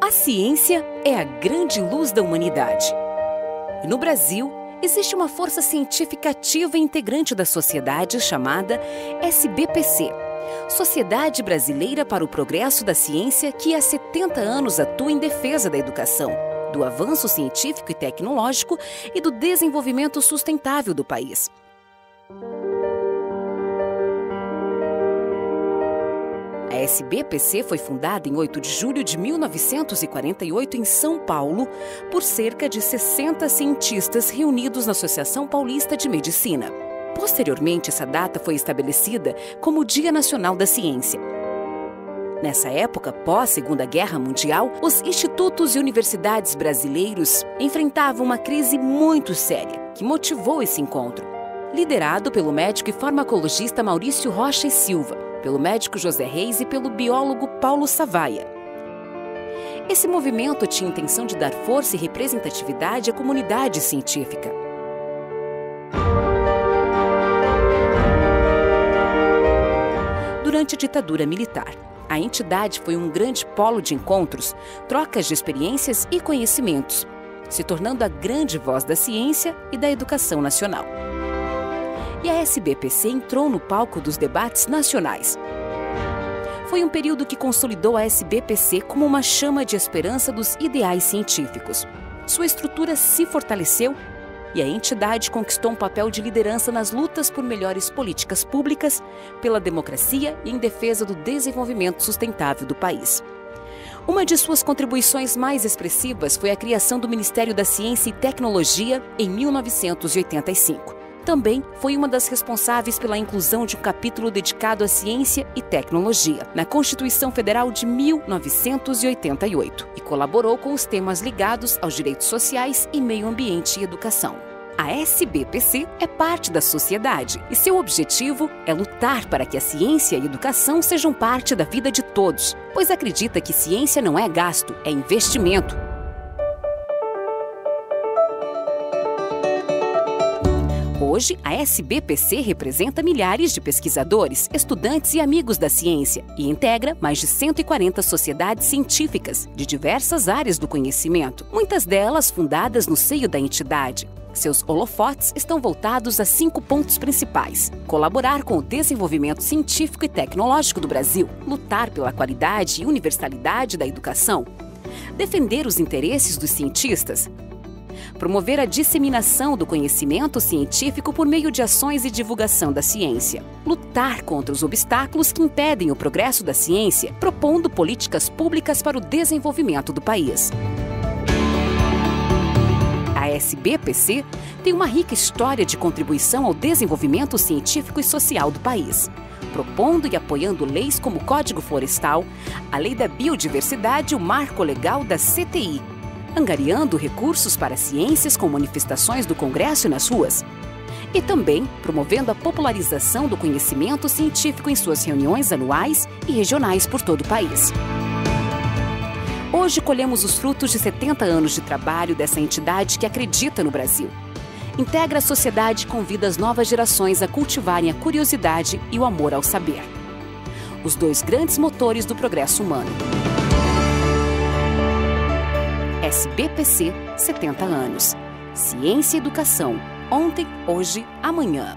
A ciência é a grande luz da humanidade. E no Brasil, existe uma força científica ativa e integrante da sociedade chamada SBPC, Sociedade Brasileira para o Progresso da Ciência, que há 70 anos atua em defesa da educação, do avanço científico e tecnológico e do desenvolvimento sustentável do país. A SBPC foi fundada em 8 de julho de 1948 em São Paulo por cerca de 60 cientistas reunidos na Associação Paulista de Medicina. Posteriormente, essa data foi estabelecida como o Dia Nacional da Ciência. Nessa época, pós-Segunda Guerra Mundial, os institutos e universidades brasileiros enfrentavam uma crise muito séria, que motivou esse encontro. Liderado pelo médico e farmacologista Maurício Rocha e Silva, pelo médico José Reis e pelo biólogo Paulo Savaia. Esse movimento tinha a intenção de dar força e representatividade à comunidade científica. Durante a ditadura militar, a entidade foi um grande polo de encontros, trocas de experiências e conhecimentos, se tornando a grande voz da ciência e da educação nacional. E a SBPC entrou no palco dos debates nacionais. Foi um período que consolidou a SBPC como uma chama de esperança dos ideais científicos. Sua estrutura se fortaleceu e a entidade conquistou um papel de liderança nas lutas por melhores políticas públicas, pela democracia e em defesa do desenvolvimento sustentável do país. Uma de suas contribuições mais expressivas foi a criação do Ministério da Ciência e Tecnologia em 1985. Também foi uma das responsáveis pela inclusão de um capítulo dedicado à ciência e tecnologia na Constituição Federal de 1988 e colaborou com os temas ligados aos direitos sociais e meio ambiente e educação. A SBPC é parte da sociedade e seu objetivo é lutar para que a ciência e a educação sejam parte da vida de todos, pois acredita que ciência não é gasto, é investimento. Hoje, a SBPC representa milhares de pesquisadores, estudantes e amigos da ciência e integra mais de 140 sociedades científicas de diversas áreas do conhecimento, muitas delas fundadas no seio da entidade. Seus holofotes estão voltados a 5 pontos principais: colaborar com o desenvolvimento científico e tecnológico do Brasil, lutar pela qualidade e universalidade da educação, defender os interesses dos cientistas, promover a disseminação do conhecimento científico por meio de ações e divulgação da ciência, lutar contra os obstáculos que impedem o progresso da ciência, propondo políticas públicas para o desenvolvimento do país. A SBPC tem uma rica história de contribuição ao desenvolvimento científico e social do país, propondo e apoiando leis como o Código Florestal, a Lei da Biodiversidade e o Marco Legal da CTI, angariando recursos para ciências com manifestações do Congresso e nas ruas, e também promovendo a popularização do conhecimento científico em suas reuniões anuais e regionais por todo o país. Hoje colhemos os frutos de 70 anos de trabalho dessa entidade que acredita no Brasil. Integra a sociedade e convida as novas gerações a cultivarem a curiosidade e o amor ao saber. Os 2 grandes motores do progresso humano. SBPC, 70 anos. Ciência e educação. Ontem, hoje, amanhã.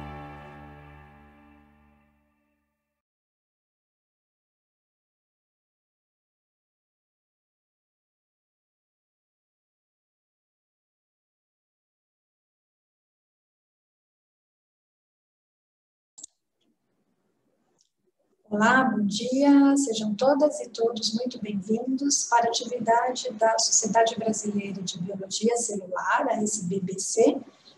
Olá, bom dia, sejam todas e todos muito bem-vindos para a atividade da Sociedade Brasileira de Biologia Celular, a SBBC,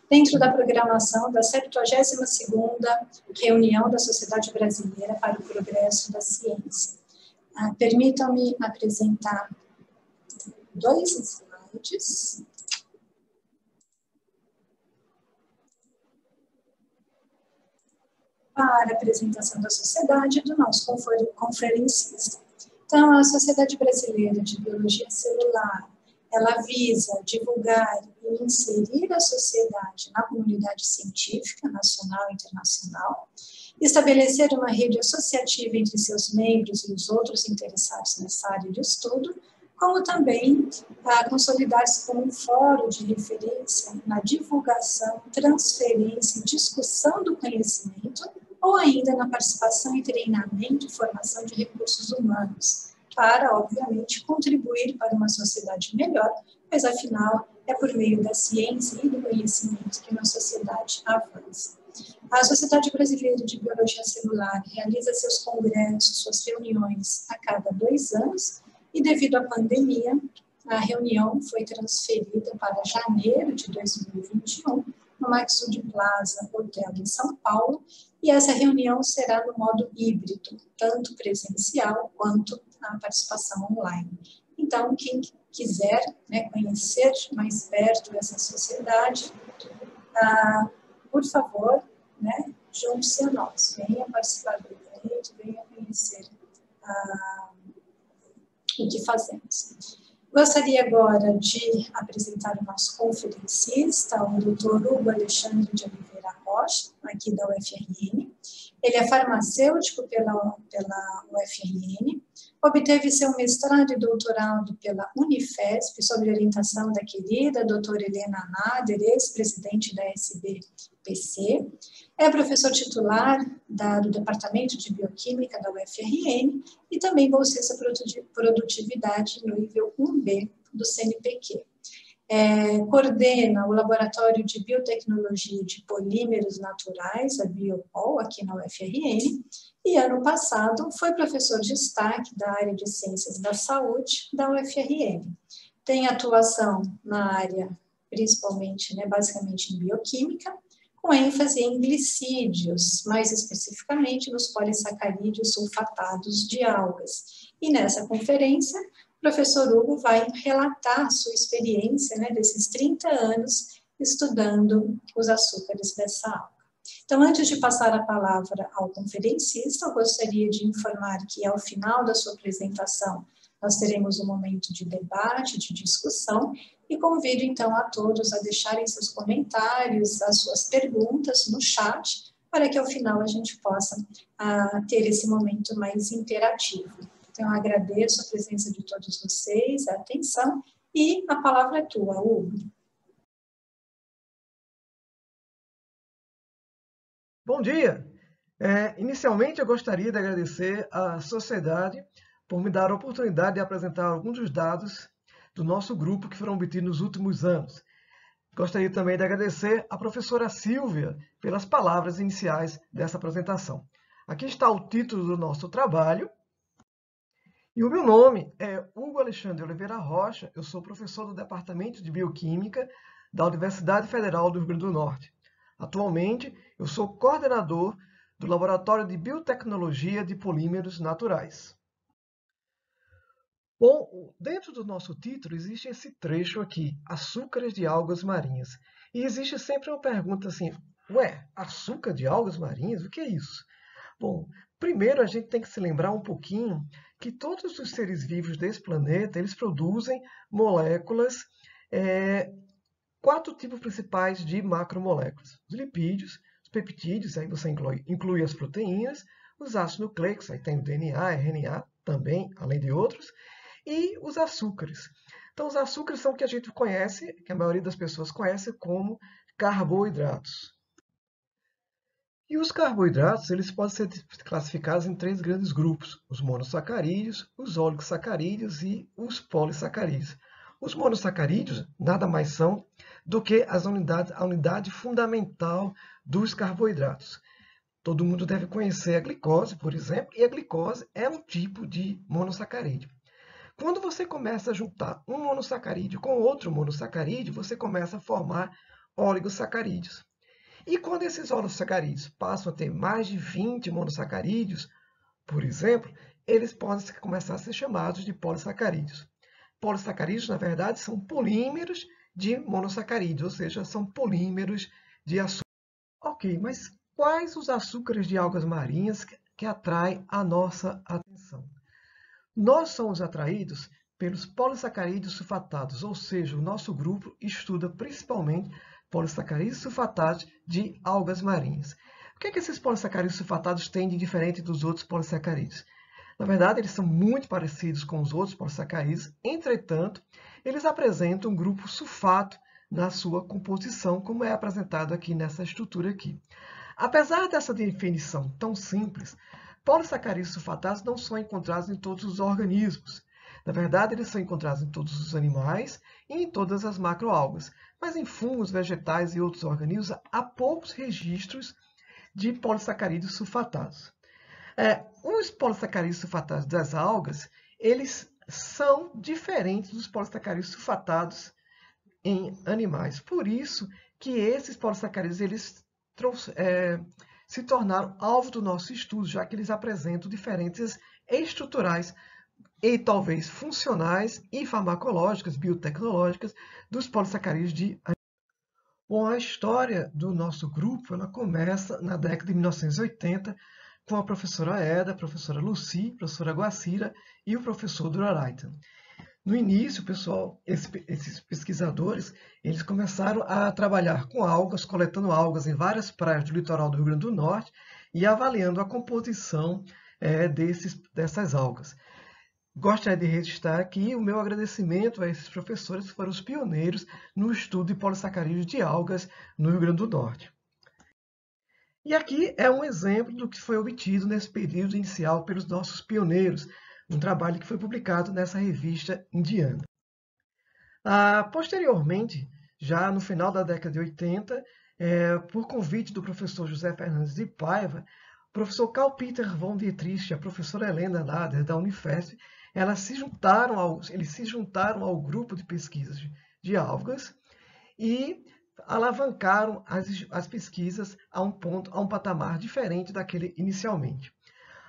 dentro da programação da 72ª reunião da Sociedade Brasileira para o Progresso da Ciência. Permitam-me apresentar 2 slides. Para a apresentação da sociedade e do nosso conferencista. Então, a Sociedade Brasileira de Biologia Celular, ela visa divulgar e inserir a sociedade na comunidade científica, nacional e internacional, estabelecer uma rede associativa entre seus membros e os outros interessados nessa área de estudo, como também consolidar-se como um fórum de referência na divulgação, transferência e discussão do conhecimento, ou ainda na participação em treinamento e formação de recursos humanos, para, obviamente, contribuir para uma sociedade melhor, pois, afinal, é por meio da ciência e do conhecimento que uma sociedade avança. A Sociedade Brasileira de Biologia Celular realiza seus congressos, suas reuniões a cada 2 anos, e devido à pandemia, a reunião foi transferida para janeiro de 2021, no Maxud Plaza Hotel em São Paulo, e essa reunião será no modo híbrido, tanto presencial quanto a participação online. Então, quem quiser, né, conhecer mais perto essa sociedade, por favor, né, junte-se a nós, venha participar do evento, venha conhecer o que fazemos. Gostaria agora de apresentar o nosso conferencista, o Dr. Hugo Alexandre de Oliveira Rocha, aqui da UFRN. Ele é farmacêutico pela UFRN, obteve seu mestrado e doutorado pela Unifesp, sob orientação da querida doutora Helena Nader, ex-presidente da SBPC. É professor titular do Departamento de Bioquímica da UFRN e também bolsista produtividade no nível 1B do CNPq. Coordena o Laboratório de Biotecnologia de Polímeros Naturais, a Biopol, aqui na UFRN, e ano passado foi professor de destaque da área de Ciências da Saúde da UFRN. Tem atuação na área, principalmente, né, basicamente em bioquímica, com ênfase em glicídios, mais especificamente nos polissacarídeos sulfatados de algas. E nessa conferência, o professor Hugo vai relatar sua experiência, né, desses 30 anos estudando os açúcares dessa alga. Então, antes de passar a palavra ao conferencista, eu gostaria de informar que, ao final da sua apresentação, nós teremos um momento de debate, de discussão, e convido, então, a todos a deixarem seus comentários, as suas perguntas no chat, para que, ao final, a gente possa ter esse momento mais interativo. Então, eu agradeço a presença de todos vocês, a atenção, e a palavra é tua, Hugo. Bom dia! Inicialmente, eu gostaria de agradecer à sociedade por me dar a oportunidade de apresentar alguns dos dados do nosso grupo que foram obtidos nos últimos anos. Gostaria também de agradecer à professora Silvia pelas palavras iniciais dessa apresentação. Aqui está o título do nosso trabalho. E o meu nome é Hugo Alexandre de Oliveira Rocha, eu sou professor do Departamento de Bioquímica da Universidade Federal do Rio Grande do Norte. Atualmente, eu sou coordenador do Laboratório de Biotecnologia de Polímeros Naturais. Bom, dentro do nosso título existe esse trecho aqui, açúcares de algas marinhas. E existe sempre uma pergunta assim, açúcar de algas marinhas? O que é isso? Bom, primeiro a gente tem que se lembrar um pouquinho que todos os seres vivos desse planeta, eles produzem moléculas, 4 tipos principais de macromoléculas. Os lipídios, os peptídeos, aí você inclui as proteínas, os ácidos nucleicos, aí tem o DNA, RNA também, além de outros, e os açúcares. Então, os açúcares são o que a gente conhece, que a maioria das pessoas conhece como carboidratos. E os carboidratos, eles podem ser classificados em 3 grandes grupos, os monossacarídeos, os oligosacarídeos e os polissacarídeos. Os monossacarídeos nada mais são do que a unidade fundamental dos carboidratos. Todo mundo deve conhecer a glicose, por exemplo, e a glicose é um tipo de monossacarídeo. Quando você começa a juntar um monossacarídeo com outro monossacarídeo, você começa a formar oligosacarídeos. E quando esses oligosacarídeos passam a ter mais de 20 monossacarídeos, por exemplo, eles podem começar a ser chamados de polissacarídeos. Polissacarídeos, na verdade, são polímeros de monossacarídeos, ou seja, são polímeros de açúcar. Ok, mas quais os açúcares de algas marinhas que atraem a nossa atenção? Nós somos atraídos pelos polissacarídeos sulfatados, ou seja, o nosso grupo estuda principalmente polissacarídeos sulfatados de algas marinhas. O que é que esses polissacarídeos sulfatados têm de diferente dos outros polissacarídeos? Na verdade, eles são muito parecidos com os outros polissacarídeos, entretanto, eles apresentam um grupo sulfato na sua composição, como é apresentado aqui nessa estrutura aqui. Apesar dessa definição tão simples, polissacarídeos sulfatados não são encontrados em todos os organismos. Na verdade, eles são encontrados em todos os animais e em todas as macroalgas, mas em fungos, vegetais e outros organismos há poucos registros de polissacarídeos sulfatados. Os polissacarídeos sulfatados das algas, eles são diferentes dos polissacarídeos sulfatados em animais. Por isso que esses polissacarídeos eles se tornaram alvo do nosso estudo, já que eles apresentam diferenças estruturais e talvez funcionais e farmacológicas, biotecnológicas, dos polissacarídeos de animais. Bom, a história do nosso grupo ela começa na década de 1980, com a professora Eda, a professora Lucy, a professora Guacira e o professor Duraraitan. No início, pessoal, esses pesquisadores, eles começaram a trabalhar com algas, coletando algas em várias praias do litoral do Rio Grande do Norte e avaliando a composição dessas algas. Gostaria de registrar aqui o meu agradecimento a esses professores que foram os pioneiros no estudo de polissacarídeos de algas no Rio Grande do Norte. E aqui é um exemplo do que foi obtido nesse período inicial pelos nossos pioneiros, um trabalho que foi publicado nessa revista indiana. Posteriormente, já no final da década de 80, por convite do professor José Fernandes de Paiva, o professor Carl Peter von Dietrich e a professora Helena Nader, da Unifesp, eles se juntaram ao grupo de pesquisas de algas e alavancaram as pesquisas a um patamar diferente daquele inicialmente.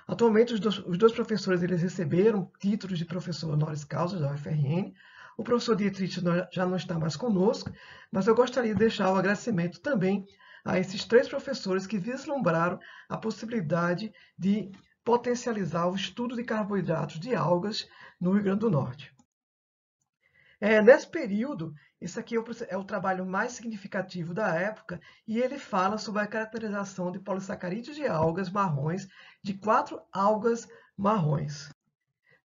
Atualmente, os dois professores eles receberam títulos de professor honoris causa da UFRN. O professor Dietrich já não está mais conosco, mas eu gostaria de deixar o agradecimento também a esses 3 professores que vislumbraram a possibilidade de potencializar o estudo de carboidratos de algas no Rio Grande do Norte. Nesse período, esse aqui é o trabalho mais significativo da época e ele fala sobre a caracterização de polissacarídeos de algas marrons de 4 algas marrons.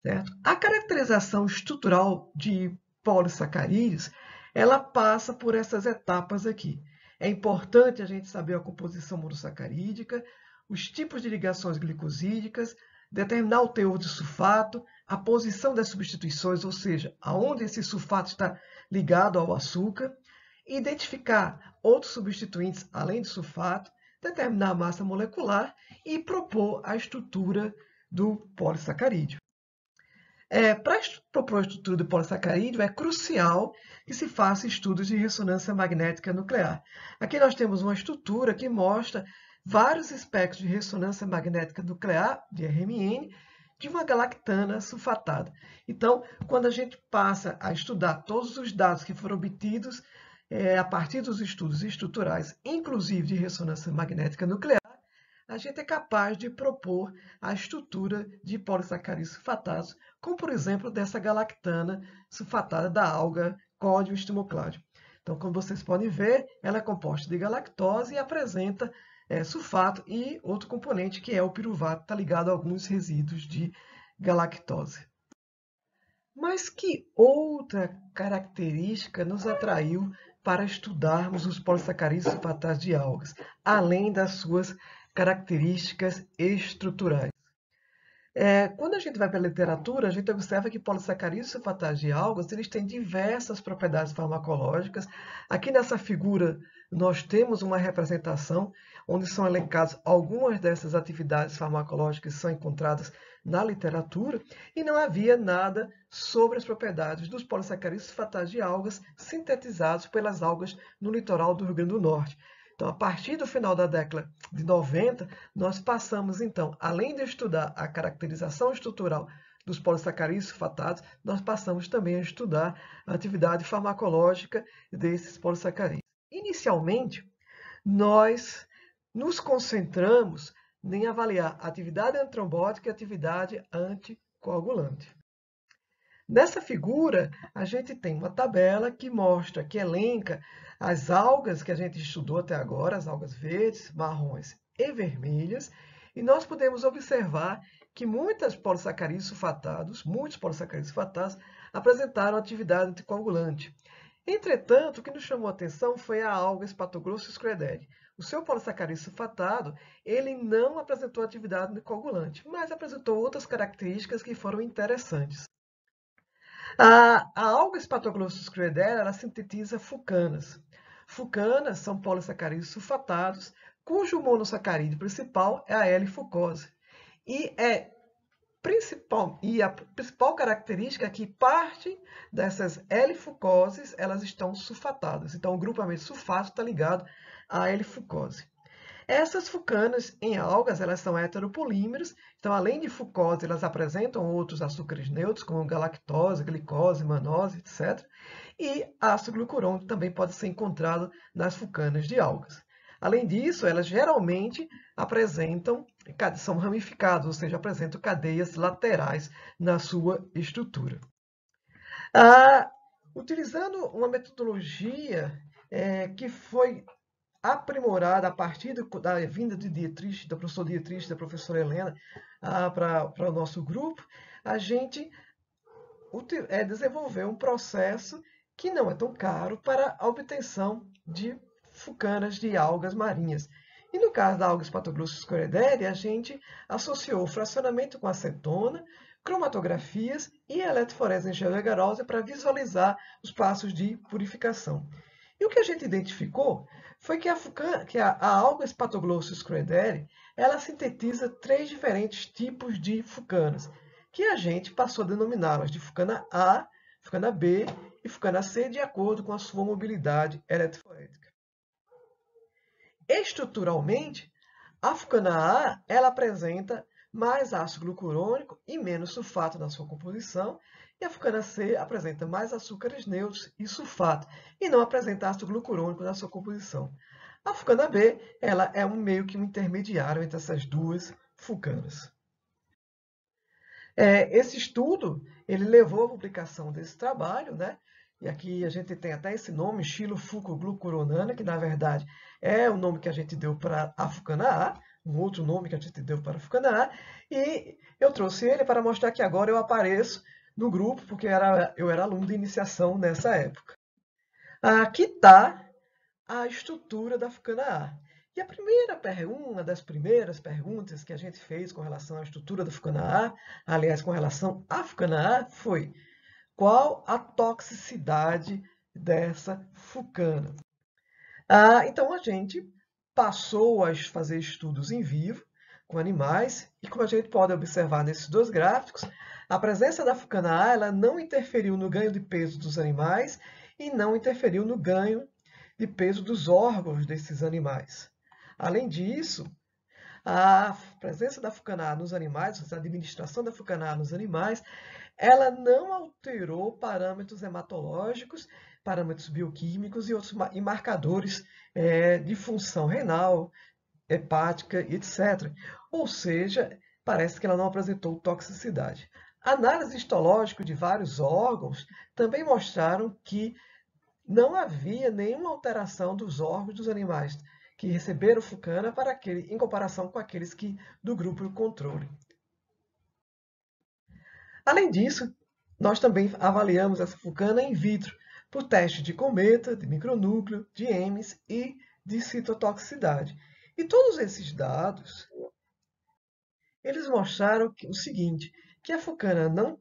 Certo? A caracterização estrutural de polissacarídeos, ela passa por essas etapas aqui. É importante a gente saber a composição monossacarídica, os tipos de ligações glicosídicas, determinar o teor de sulfato, a posição das substituições, ou seja, aonde esse sulfato está ligado ao açúcar, identificar outros substituintes além do sulfato, determinar a massa molecular e propor a estrutura do polissacarídeo. Para propor a estrutura do polissacarídeo, é crucial que se faça estudos de ressonância magnética nuclear. Aqui nós temos uma estrutura que mostra vários espectros de ressonância magnética nuclear, de RMN, de uma galactana sulfatada. Então, quando a gente passa a estudar todos os dados que foram obtidos a partir dos estudos estruturais, inclusive de ressonância magnética nuclear, a gente é capaz de propor a estrutura de polissacarídeos sulfatados, como, por exemplo, dessa galactana sulfatada da alga Códio estimocládio. Então, como vocês podem ver, ela é composta de galactose e apresenta sulfato e outro componente, que é o piruvato, está ligado a alguns resíduos de galactose. Mas que outra característica nos atraiu para estudarmos os polissacarídeos sulfatados de algas, além das suas características estruturais? Quando a gente vai para a literatura, a gente observa que polissacarídeos sulfatados de algas eles têm diversas propriedades farmacológicas. Aqui nessa figura nós temos uma representação onde são elencadas algumas dessas atividades farmacológicas que são encontradas na literatura e não havia nada sobre as propriedades dos polissacarídeos sulfatados de algas sintetizados pelas algas no litoral do Rio Grande do Norte. Então, a partir do final da década de 90, nós passamos, então, além de estudar a caracterização estrutural dos polissacarídeos sulfatados, nós passamos também a estudar a atividade farmacológica desses polissacarídeos. Inicialmente, nós nos concentramos em avaliar a atividade antitrombótica e a atividade anticoagulante. Nessa figura, a gente tem uma tabela que mostra, que elenca as algas que a gente estudou até agora, as algas verdes, marrons e vermelhas, E nós podemos observar que muitos polissacarídeos sulfatados apresentaram atividade anticoagulante. Entretanto, o que nos chamou a atenção foi a alga Spathoglossus crederi. O seu polissacarídeo sulfatado, ele não apresentou atividade anticoagulante, mas apresentou outras características que foram interessantes. A alga Spathoglossus crederi, ela sintetiza fucanas. Fucanas são polissacarídeos sulfatados, cujo monossacarídeo principal é a L-fucose. E a principal característica é que parte dessas L-fucoses elas estão sulfatadas. Então, o grupamento sulfato está ligado à L-fucose. Essas fucanas em algas, elas são heteropolímeros. Então, além de fucose, elas apresentam outros açúcares neutros, como galactose, glicose, manose, etc. E ácido glucurônico também pode ser encontrado nas fucanas de algas. Além disso, elas geralmente são ramificadas, ou seja, apresentam cadeias laterais na sua estrutura. Utilizando uma metodologia que foi aprimorada a partir da vinda de Dietrich, da professora Dietrich e da professora Helena para o nosso grupo, a gente desenvolveu um processo que não é tão caro para a obtenção de fucanas de algas marinhas. E no caso da alga Spathoglossus crederi, a gente associou fracionamento com acetona, cromatografias e eletroforese em gel agarose para visualizar os passos de purificação. E o que a gente identificou foi que a alga Spathoglossus crederi, ela sintetiza 3 diferentes tipos de fucanas, que a gente passou a denominá-las de fucana A, fucana B e fucana C, de acordo com a sua mobilidade eletroforética. Estruturalmente, a fucana A ela apresenta mais ácido glucurônico e menos sulfato na sua composição, e a fucana C apresenta mais açúcares neutros e sulfato, e não apresenta ácido glucurônico na sua composição. A fucana B ela é meio que um intermediário entre essas duas fucanas. Esse estudo ele levou à publicação desse trabalho, né? E aqui a gente tem até esse nome, xilofucoglucuronana, que na verdade é o nome que a gente deu para a fucana A, um outro nome que a gente deu para a fucana A, e eu trouxe ele para mostrar que agora eu apareço no grupo, porque eu era aluno de iniciação nessa época. Aqui está a estrutura da fucana A. E uma das primeiras perguntas que a gente fez com relação à estrutura da fucana A, aliás, com relação à fucana A, foi: qual a toxicidade dessa fucana? Então, a gente passou a fazer estudos em vivo com animais, e como a gente pode observar nesses dois gráficos, a presença da fucana A ela não interferiu no ganho de peso dos animais e não interferiu no ganho de peso dos órgãos desses animais. Além disso, a presença da fucana A nos animais, a administração da fucana A nos animais, ela não alterou parâmetros hematológicos, parâmetros bioquímicos e marcadores de função renal, hepática, etc. Ou seja, parece que ela não apresentou toxicidade. Análises histológicas de vários órgãos também mostraram que não havia nenhuma alteração dos órgãos dos animais que receberam fucana em comparação com aqueles do grupo controle. Além disso, nós também avaliamos essa fucana in vitro por testes de cometa, de micronúcleo, de EMES e de citotoxicidade. E todos esses dados, eles mostraram o seguinte, que a fucana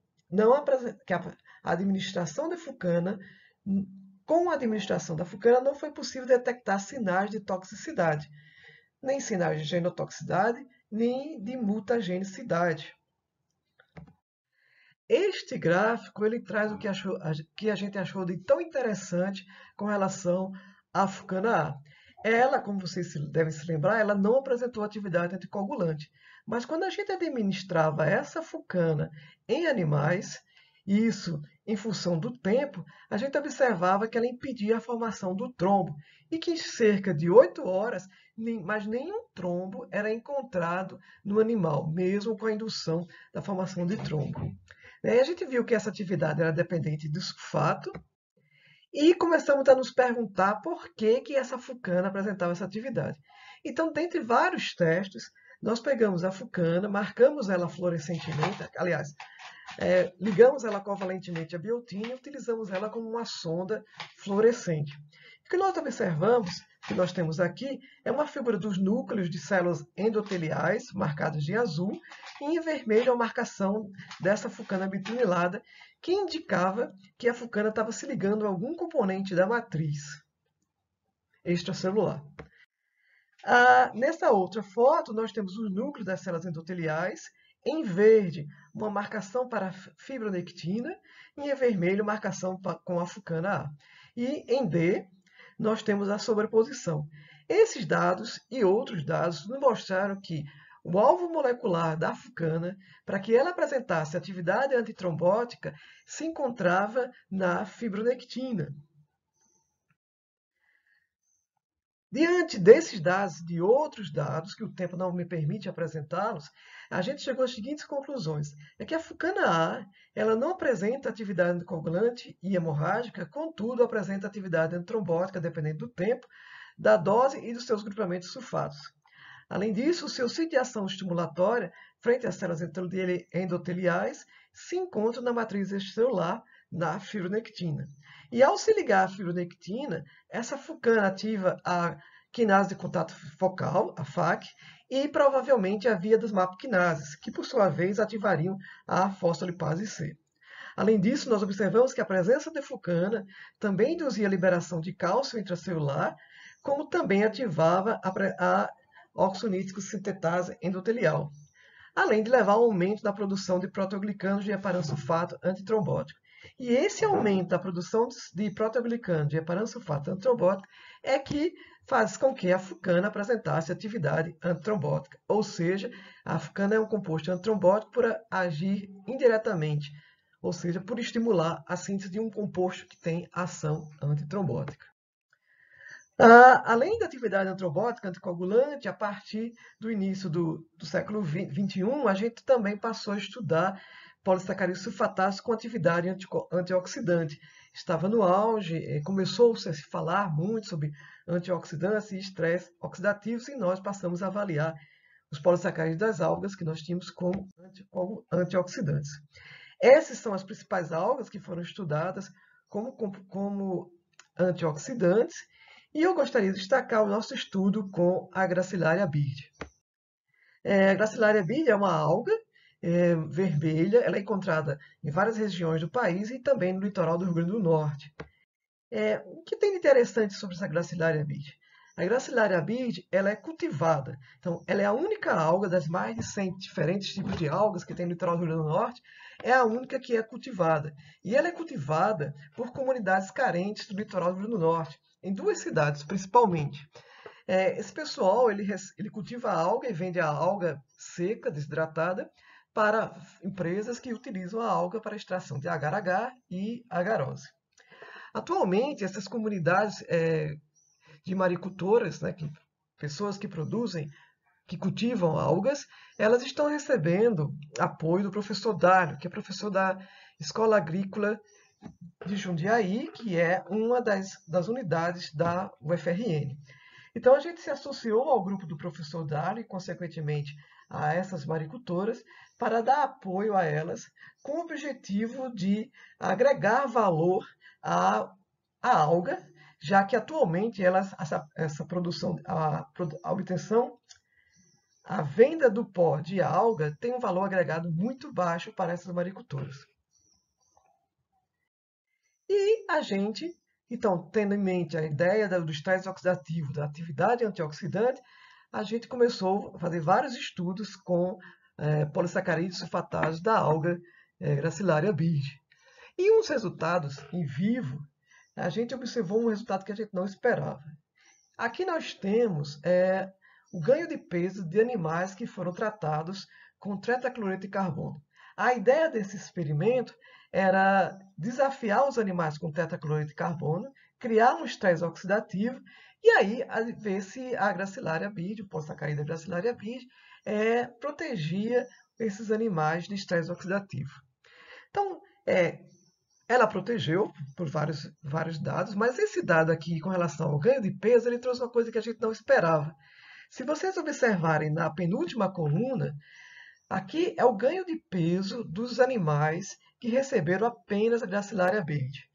que a administração da fucana, com a administração da fucana, não foi possível detectar sinais de toxicidade, nem sinais de genotoxicidade, nem de mutagenicidade. Este gráfico ele traz o que a gente achou de tão interessante com relação à fucana A. Ela, como vocês devem se lembrar, ela não apresentou atividade anticoagulante. Mas quando a gente administrava essa fucana em animais, isso em função do tempo, a gente observava que ela impedia a formação do trombo e que em cerca de 8 horas, mas nenhum trombo era encontrado no animal, mesmo com a indução da formação de trombo. A gente viu que essa atividade era dependente do sulfato e começamos a nos perguntar por que essa fucana apresentava essa atividade. Então, dentre vários testes, nós pegamos a fucana, marcamos ela fluorescentemente, aliás, ligamos ela covalentemente à biotina e utilizamos ela como uma sonda fluorescente. O que nós observamos, que nós temos aqui, é uma figura dos núcleos de células endoteliais, marcadas de azul, e em vermelho a marcação dessa fucana bitunilada, que indicava que a fucana estava se ligando a algum componente da matriz extracelular. Nessa outra foto, nós temos os núcleos das células endoteliais. Em verde, uma marcação para a fibronectina, e em vermelho, marcação com a fucana A. E em D, nós temos a sobreposição. Esses dados e outros dados nos mostraram que o alvo molecular da fucana, para que ela apresentasse atividade antitrombótica, se encontrava na fibronectina. Diante desses dados e de outros dados, que o tempo não me permite apresentá-los, a gente chegou às seguintes conclusões. É que a fucana A ela não apresenta atividade anticoagulante e hemorrágica, contudo, apresenta atividade antitrombótica, dependendo do tempo, da dose e dos seus grupamentos sulfatos. Além disso, o seu sítio de ação estimulatória, frente às células endoteliais, se encontra na matriz extracelular, na fibronectina. E ao se ligar à fibronectina, essa fucana ativa a quinase de contato focal, a FAQ, e provavelmente a via das MAP-quinases, que por sua vez ativariam a fosfolipase C. Além disso, nós observamos que a presença de fucana também induzia a liberação de cálcio intracelular, como também ativava a oxonítico sintetase endotelial, além de levar ao aumento da produção de proteoglicanos de heparansulfato antitrombótico. E esse aumento da produção de proteoglicano de heparansulfato antitrombótico é que faz com que a fucana apresentasse atividade antitrombótica. Ou seja, a fucana é um composto antitrombótico por agir indiretamente, ou seja, por estimular a síntese de um composto que tem ação antitrombótica. Além da atividade antitrombótica, anticoagulante, a partir do início do século XXI, a gente também passou a estudar polissacarídeos sulfatados com atividade antioxidante. Estava no auge, começou-se a se falar muito sobre antioxidantes e estresse oxidativos, e nós passamos a avaliar os polissacarídeos das algas que nós tínhamos como antioxidantes. Essas são as principais algas que foram estudadas como antioxidantes, e eu gostaria de destacar o nosso estudo com a Gracilaria bird. A Gracilaria bird é uma alga vermelha, ela é encontrada em várias regiões do país e também no litoral do Rio Grande do Norte. O que tem de interessante sobre essa Gracilaria bird? A Gracilaria bird ela é cultivada, então ela é a única alga das mais de 100 diferentes tipos de algas que tem no litoral do Rio Grande do Norte, é a única que é cultivada. E ela é cultivada por comunidades carentes do litoral do Rio Grande do Norte, em duas cidades principalmente. Esse pessoal ele cultiva a alga e vende a alga seca, desidratada, para empresas que utilizam a alga para extração de agar-agar e agarose. Atualmente, essas comunidades de maricultoras, pessoas que produzem, que cultivam algas, elas estão recebendo apoio do professor Dário, que é professor da Escola Agrícola de Jundiaí, que é uma das unidades da UFRN. Então, a gente se associou ao grupo do professor Dário e, consequentemente, a essas maricultoras, para dar apoio a elas, com o objetivo de agregar valor à alga, já que atualmente essa produção, a obtenção, a venda do pó de alga tem um valor agregado muito baixo para essas maricultoras. E a gente, então, tendo em mente a ideia do estresse oxidativo, da atividade antioxidante, a gente começou a fazer vários estudos com polissacarídeos sulfatados da alga Gracilaria bird. E uns resultados em vivo, a gente observou um resultado que a gente não esperava. Aqui nós temos o ganho de peso de animais que foram tratados com tetracloreto de carbono. A ideia desse experimento era desafiar os animais com tetracloreto de carbono, criar um estresse oxidativo e aí ver se a Gracilaria bird, o polissacarídeo da Gracilaria bird, protegia esses animais de estresse oxidativo. Então, ela protegeu por vários dados, mas esse dado aqui com relação ao ganho de peso, ele trouxe uma coisa que a gente não esperava. Se vocês observarem na penúltima coluna, aqui é o ganho de peso dos animais que receberam apenas a gracilária verde.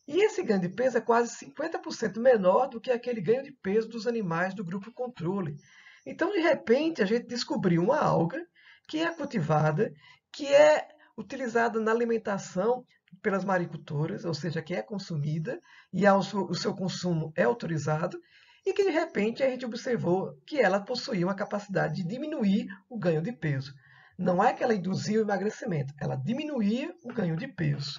E esse ganho de peso é quase 50% menor do que aquele ganho de peso dos animais do grupo controle. Então, de repente, a gente descobriu uma alga que é cultivada, que é utilizada na alimentação pelas maricultoras, ou seja, que é consumida, e o seu consumo é autorizado, e que, de repente, a gente observou que ela possuía uma capacidade de diminuir o ganho de peso. Não é que ela induzia o emagrecimento, ela diminuía o ganho de peso.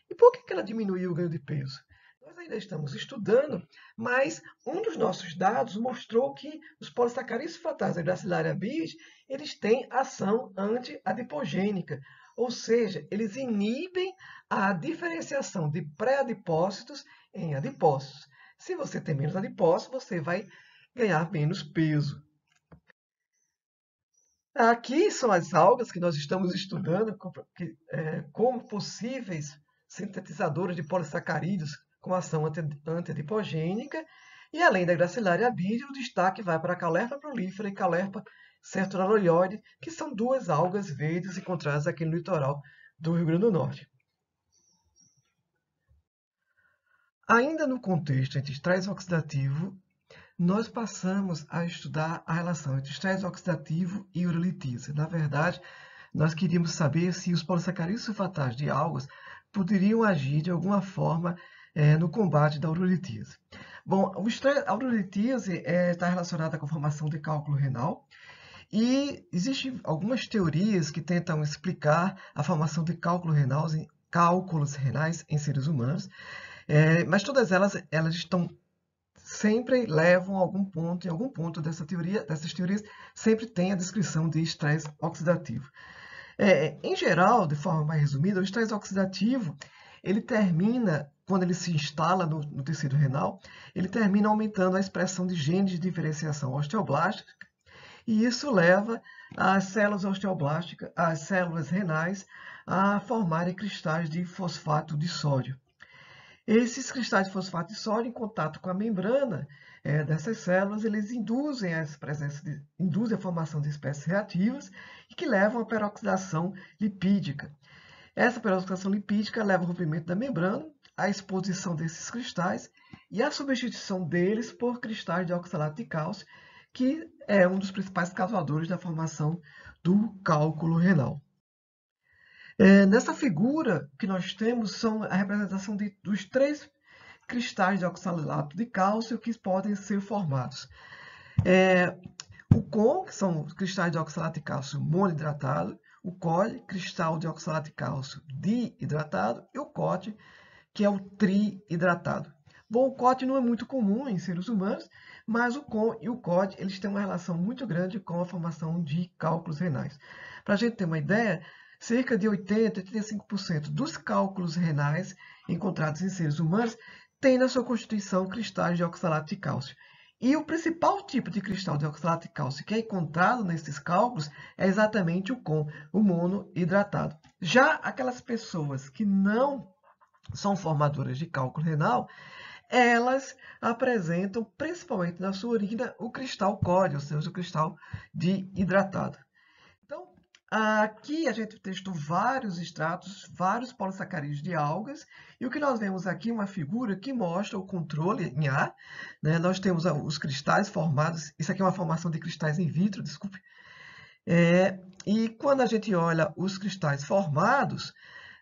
E por que ela diminuiu o ganho de peso? Nós ainda estamos estudando, mas um dos nossos dados mostrou que os polissacarídeos sulfatados da gracilária bis, eles têm ação anti-adipogênica, ou seja, eles inibem a diferenciação de pré-adipócitos em adipócitos. Se você tem menos adipócitos, você vai ganhar menos peso. Aqui são as algas que nós estamos estudando como possíveis sintetizadores de polissacarídeos com ação antiadipogênica. E além da gracilária bis, o destaque vai para a Caulerpa prolífera e Caulerpa sertulariloide, que são duas algas verdes encontradas aqui no litoral do Rio Grande do Norte. Ainda no contexto entre estresse oxidativo, nós passamos a estudar a relação entre estresse oxidativo e urolitise. Na verdade, nós queríamos saber se os polissacarídeos sulfatados de algas poderiam agir de alguma forma no combate da urolitise. Bom, a urolitise está relacionada com a formação de cálculo renal e existem algumas teorias que tentam explicar a formação de cálculos renais em seres humanos, mas todas elas sempre levam a algum ponto, em algum ponto dessas teorias, sempre tem a descrição de estresse oxidativo. Em geral, de forma mais resumida, o estresse oxidativo, ele termina, quando ele se instala no tecido renal, ele termina aumentando a expressão de genes de diferenciação osteoblástica, e isso leva as células osteoblásticas, as células renais, a formarem cristais de fosfato de sódio. Esses cristais de fosfato de sódio, em contato com a membrana dessas células, eles induzem a formação de espécies reativas e que levam à peroxidação lipídica. Essa peroxidação lipídica leva ao rompimento da membrana, à exposição desses cristais e à substituição deles por cristais de oxalato de cálcio, que é um dos principais causadores da formação do cálculo renal. Nessa figura que nós temos são a representação dos 3 cristais de oxalato de cálcio que podem ser formados. O CON, que são cristais de oxalato de cálcio monohidratado, o COD, cristal de oxalato de cálcio dihidratado, e o COT, que é o trihidratado. Bom, o COT não é muito comum em seres humanos, mas o CON e o COD eles têm uma relação muito grande com a formação de cálculos renais. Para a gente ter uma ideia, cerca de 80% a 85% dos cálculos renais encontrados em seres humanos têm na sua constituição cristais de oxalato de cálcio. E o principal tipo de cristal de oxalato de cálcio que é encontrado nesses cálculos é exatamente o CON, o monohidratado. Já aquelas pessoas que não são formadoras de cálculo renal, elas apresentam, principalmente na sua urina, o cristal COD, ou seja, o cristal dihidratado. Então, aqui a gente testou vários extratos, vários polissacarídeos de algas, e o que nós vemos aqui é uma figura que mostra o controle em A. Nós temos os cristais formados, isso aqui é uma formação de cristais in vitro, desculpe. E quando a gente olha os cristais formados,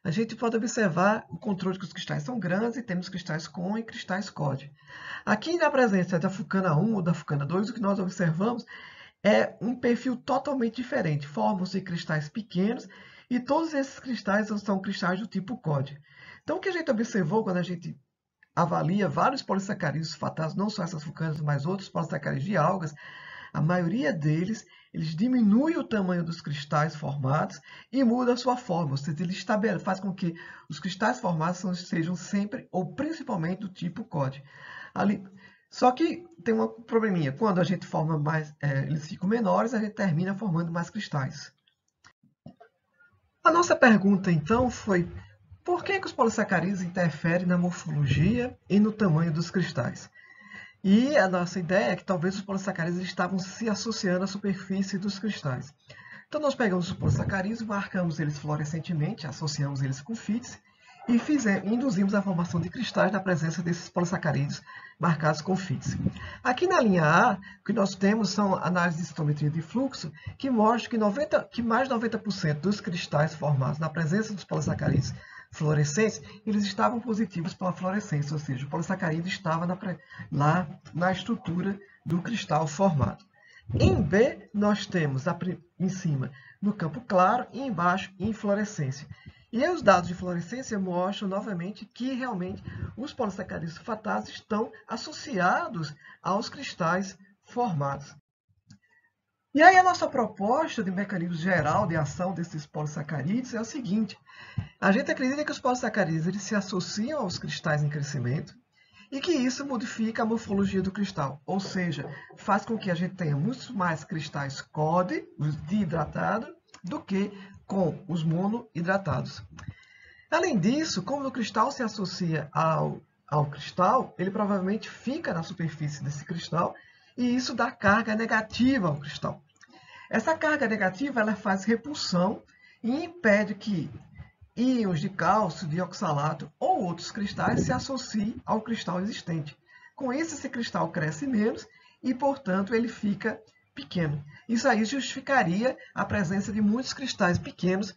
a gente pode observar o controle que os cristais são grandes e temos cristais CON e cristais COD. Aqui na presença da Fucana 1 ou da Fucana 2, o que nós observamos é um perfil totalmente diferente. Formam-se cristais pequenos e todos esses cristais são cristais do tipo COD. Então, o que a gente observou quando a gente avalia vários polissacarídeos sulfatados, não só essas fucanas, mas outros polissacarídeos de algas, a maioria deles, eles diminuem o tamanho dos cristais formados e mudam a sua forma, ou seja, ele faz com que os cristais formados sejam sempre ou principalmente do tipo COD. Só que tem um probleminha, quando a gente forma mais, eles ficam menores, a gente termina formando mais cristais. A nossa pergunta, então, foi por que os polissacarídeos interferem na morfologia e no tamanho dos cristais? E a nossa ideia é que talvez os polissacarídeos estavam se associando à superfície dos cristais. Então, nós pegamos os polissacarídeos, marcamos eles fluorescentemente, associamos eles com FITs e induzimos a formação de cristais na presença desses polissacarídeos marcados com FITs. Aqui na linha A, o que nós temos são análises de citometria de fluxo que mostram que mais de 90% dos cristais formados na presença dos polissacarídeos fluorescentes, eles estavam positivos para a fluorescência, ou seja, o polissacarídeo estava lá na estrutura do cristal formado. Em B, nós temos em cima no campo claro e embaixo em fluorescência. E aí os dados de fluorescência mostram novamente que realmente os polissacarídeos sulfatados estão associados aos cristais formados. E aí a nossa proposta de mecanismo geral de ação desses polissacarídeos é o seguinte: a gente acredita que os polissacarídeos eles se associam aos cristais em crescimento, e que isso modifica a morfologia do cristal, ou seja, faz com que a gente tenha muitos mais cristais COD, os dihidratados, do que com os monohidratados. Além disso, como o cristal se associa ao cristal, ele provavelmente fica na superfície desse cristal e isso dá carga negativa ao cristal. Essa carga negativa ela faz repulsão e impede que íons de cálcio, de oxalato ou outros cristais se associem ao cristal existente. Com isso, esse cristal cresce menos e, portanto, ele fica pequeno. Isso aí justificaria a presença de muitos cristais pequenos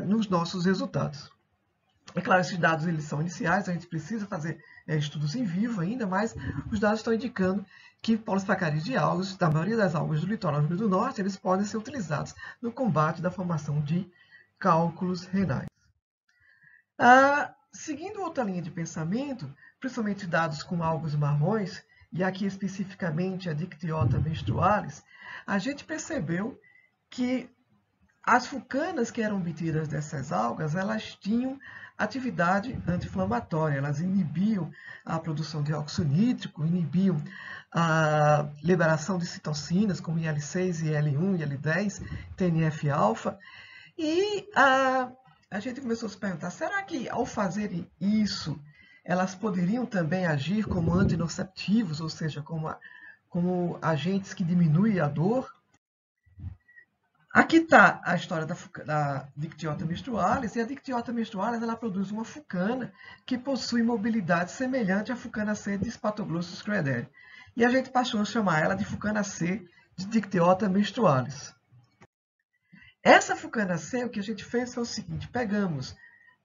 nos nossos resultados. É claro, esses dados eles são iniciais, a gente precisa fazer estudos em vivo ainda, mas os dados estão indicando que polissacarídeos de algas, da maioria das algas do litoral do Rio Grande do Norte, eles podem ser utilizados no combate da formação de cálculos renais. Seguindo outra linha de pensamento, principalmente dados com algas marrons, e aqui especificamente a Dictyota menstrualis, a gente percebeu que as fucanas que eram obtidas dessas algas, elas tinham atividade anti-inflamatória, elas inibiam a produção de óxido nítrico, inibiam a liberação de citocinas como IL-6, IL-1, IL-10, TNF-alfa, e a gente começou a se perguntar, será que ao fazerem isso, elas poderiam também agir como antinociceptivos, ou seja, como agentes que diminuem a dor? Aqui está a história da Dictyota menstrualis, e a Dictyota menstrualis ela produz uma fucana que possui mobilidade semelhante à fucana C de Spathoglossus crederi. E a gente passou a chamar ela de fucana C de Dictyota menstrualis. Essa fucana C, o que a gente fez foi o seguinte: pegamos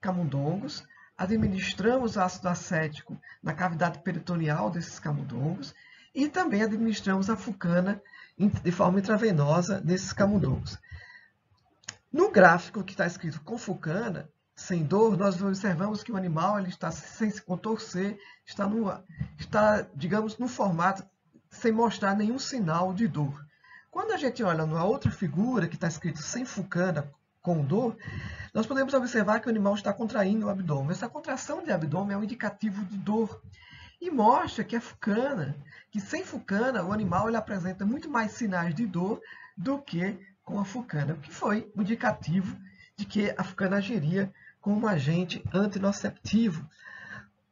camundongos, administramos ácido acético na cavidade peritoneal desses camundongos e também administramos a fucana de forma intravenosa nesses camundongos. No gráfico que está escrito com fucana, sem dor, nós observamos que o animal ele está sem se contorcer, está, digamos, no formato sem mostrar nenhum sinal de dor. Quando a gente olha numa outra figura que está escrito sem fucana, com dor, nós podemos observar que o animal está contraindo o abdômen. Essa contração de abdômen é um indicativo de dor e mostra que que sem fucana, o animal ele apresenta muito mais sinais de dor do que com a fucana, o que foi um indicativo de que a fucana agiria como um agente antinociceptivo.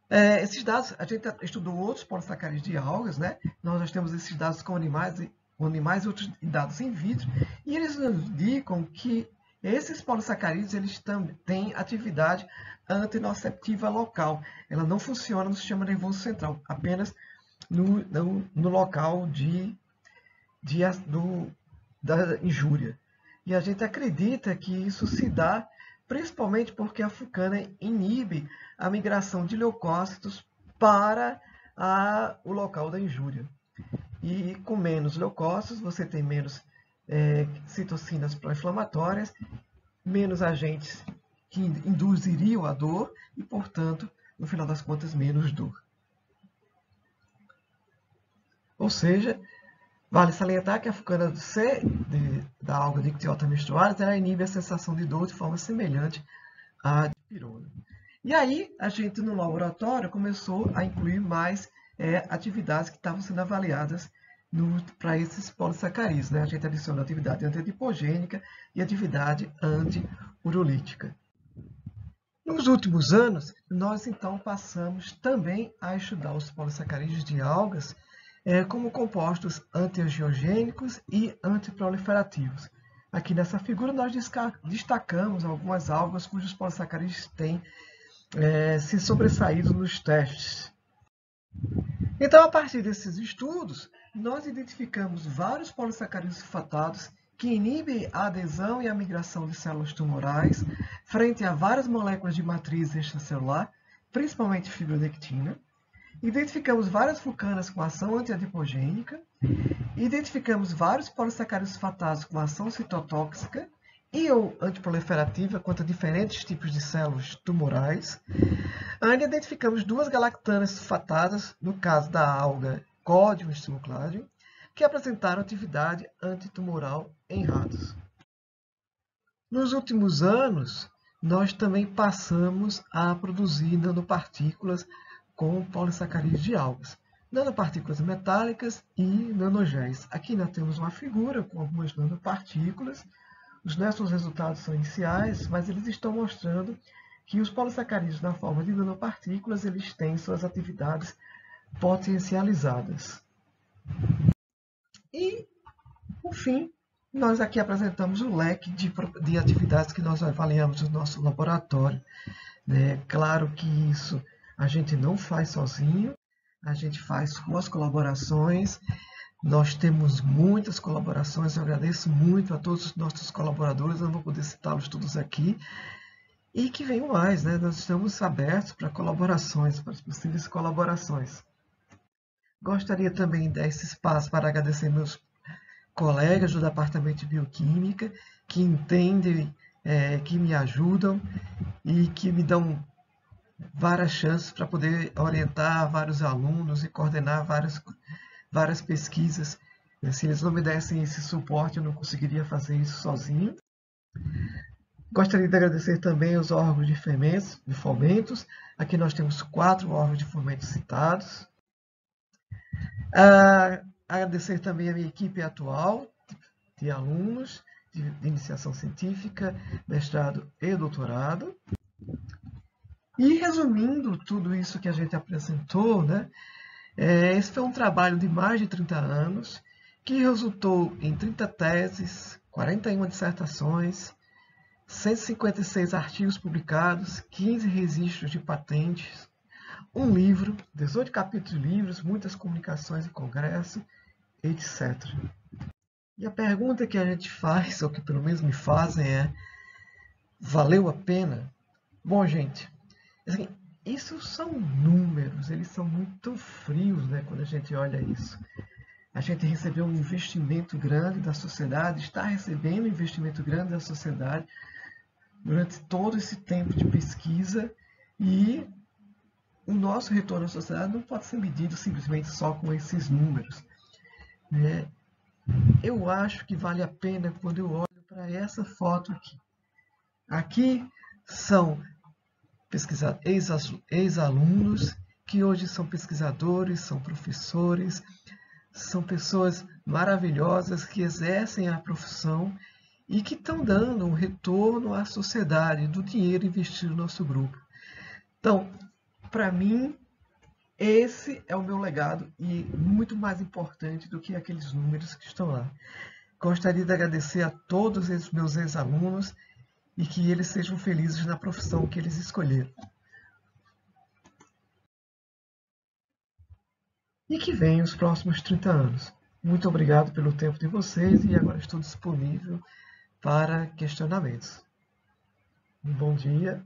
Esses dados, a gente estudou outros polissacarídeos de algas, né? Nós já temos esses dados com animais e outros dados in vitro, e eles nos indicam que esses polissacarídeos eles têm atividade antinociceptiva local. Ela não funciona no sistema nervoso central, apenas no local da injúria. E a gente acredita que isso se dá principalmente porque a fucana inibe a migração de leucócitos para o local da injúria. E com menos leucócitos, você tem menos citocinas pró-inflamatórias, menos agentes que induziriam a dor e, portanto, no final das contas, menos dor. Ou seja, vale salientar que a fucana C da alga Dictyota menstrualis ela inibe a sensação de dor de forma semelhante à dipirona. E aí, a gente no laboratório começou a incluir mais atividades que estavam sendo avaliadas para esses polissacarídeos, né? A gente adicionou atividade antiadipogênica e atividade antiurolítica. Nos últimos anos, nós então passamos também a estudar os polissacarídeos de algas como compostos antiangiogênicos e antiproliferativos. Aqui nessa figura nós destacamos algumas algas cujos polissacarídeos têm se sobressaído nos testes. Então, a partir desses estudos, nós identificamos vários polissacarídeos sulfatados que inibem a adesão e a migração de células tumorais frente a várias moléculas de matriz extracelular, principalmente fibronectina. Identificamos várias flucanas com ação antiadipogênica. Identificamos vários polissacarídeos sulfatados com ação citotóxica e ou antiproliferativa contra diferentes tipos de células tumorais. Ainda identificamos 2 galactanas sulfatadas, no caso da alga Codium stimulacadium, que apresentaram atividade antitumoral em ratos. Nos últimos anos, nós também passamos a produzir nanopartículas com polissacarídeos de algas, nanopartículas metálicas e nanogéis. Aqui nós temos uma figura com algumas nanopartículas. Os nossos resultados são iniciais, mas eles estão mostrando que os polissacarídeos na forma de nanopartículas eles têm suas atividades potencializadas. E, por fim, nós aqui apresentamos o leque de atividades que nós avaliamos no nosso laboratório. Claro que isso a gente não faz sozinho, a gente faz com as colaborações. Nós temos muitas colaborações, eu agradeço muito a todos os nossos colaboradores, eu não vou poder citá-los todos aqui. E que venham mais, nós estamos abertos para colaborações, para as possíveis colaborações. Gostaria também de dar esse espaço para agradecer meus colegas do Departamento de Bioquímica, que entendem, que me ajudam e que me dão várias chances para poder orientar vários alunos e coordenar várias pesquisas. Se eles não me dessem esse suporte, eu não conseguiria fazer isso sozinho. Gostaria de agradecer também aos órgãos de fomentos. Aqui nós temos 4 órgãos de fomentos citados. Agradecer também a minha equipe atual de alunos de iniciação científica, mestrado e doutorado. E resumindo tudo isso que a gente apresentou, esse foi um trabalho de mais de 30 anos, que resultou em 30 teses, 41 dissertações, 156 artigos publicados, 15 registros de patentes, um livro, 18 capítulos de livros, muitas comunicações e congressos, etc. E a pergunta que a gente faz, ou que pelo menos me fazem, é: valeu a pena? Bom, gente, assim, isso são números, eles são muito frios, quando a gente olha isso. A gente recebeu um investimento grande da sociedade, está recebendo um investimento grande da sociedade durante todo esse tempo de pesquisa, e o nosso retorno à sociedade não pode ser medido simplesmente só com esses números. Eu acho que vale a pena quando eu olho para essa foto aqui. Aqui são ex-alunos que hoje são pesquisadores, são professores, são pessoas maravilhosas que exercem a profissão e que estão dando um retorno à sociedade do dinheiro investido no nosso grupo. Então, para mim, esse é o meu legado e muito mais importante do que aqueles números que estão lá. Gostaria de agradecer a todos esses meus ex-alunos e que eles sejam felizes na profissão que eles escolheram. E que venham os próximos 30 anos. Muito obrigado pelo tempo de vocês e agora estou disponível para questionamentos. Um bom dia.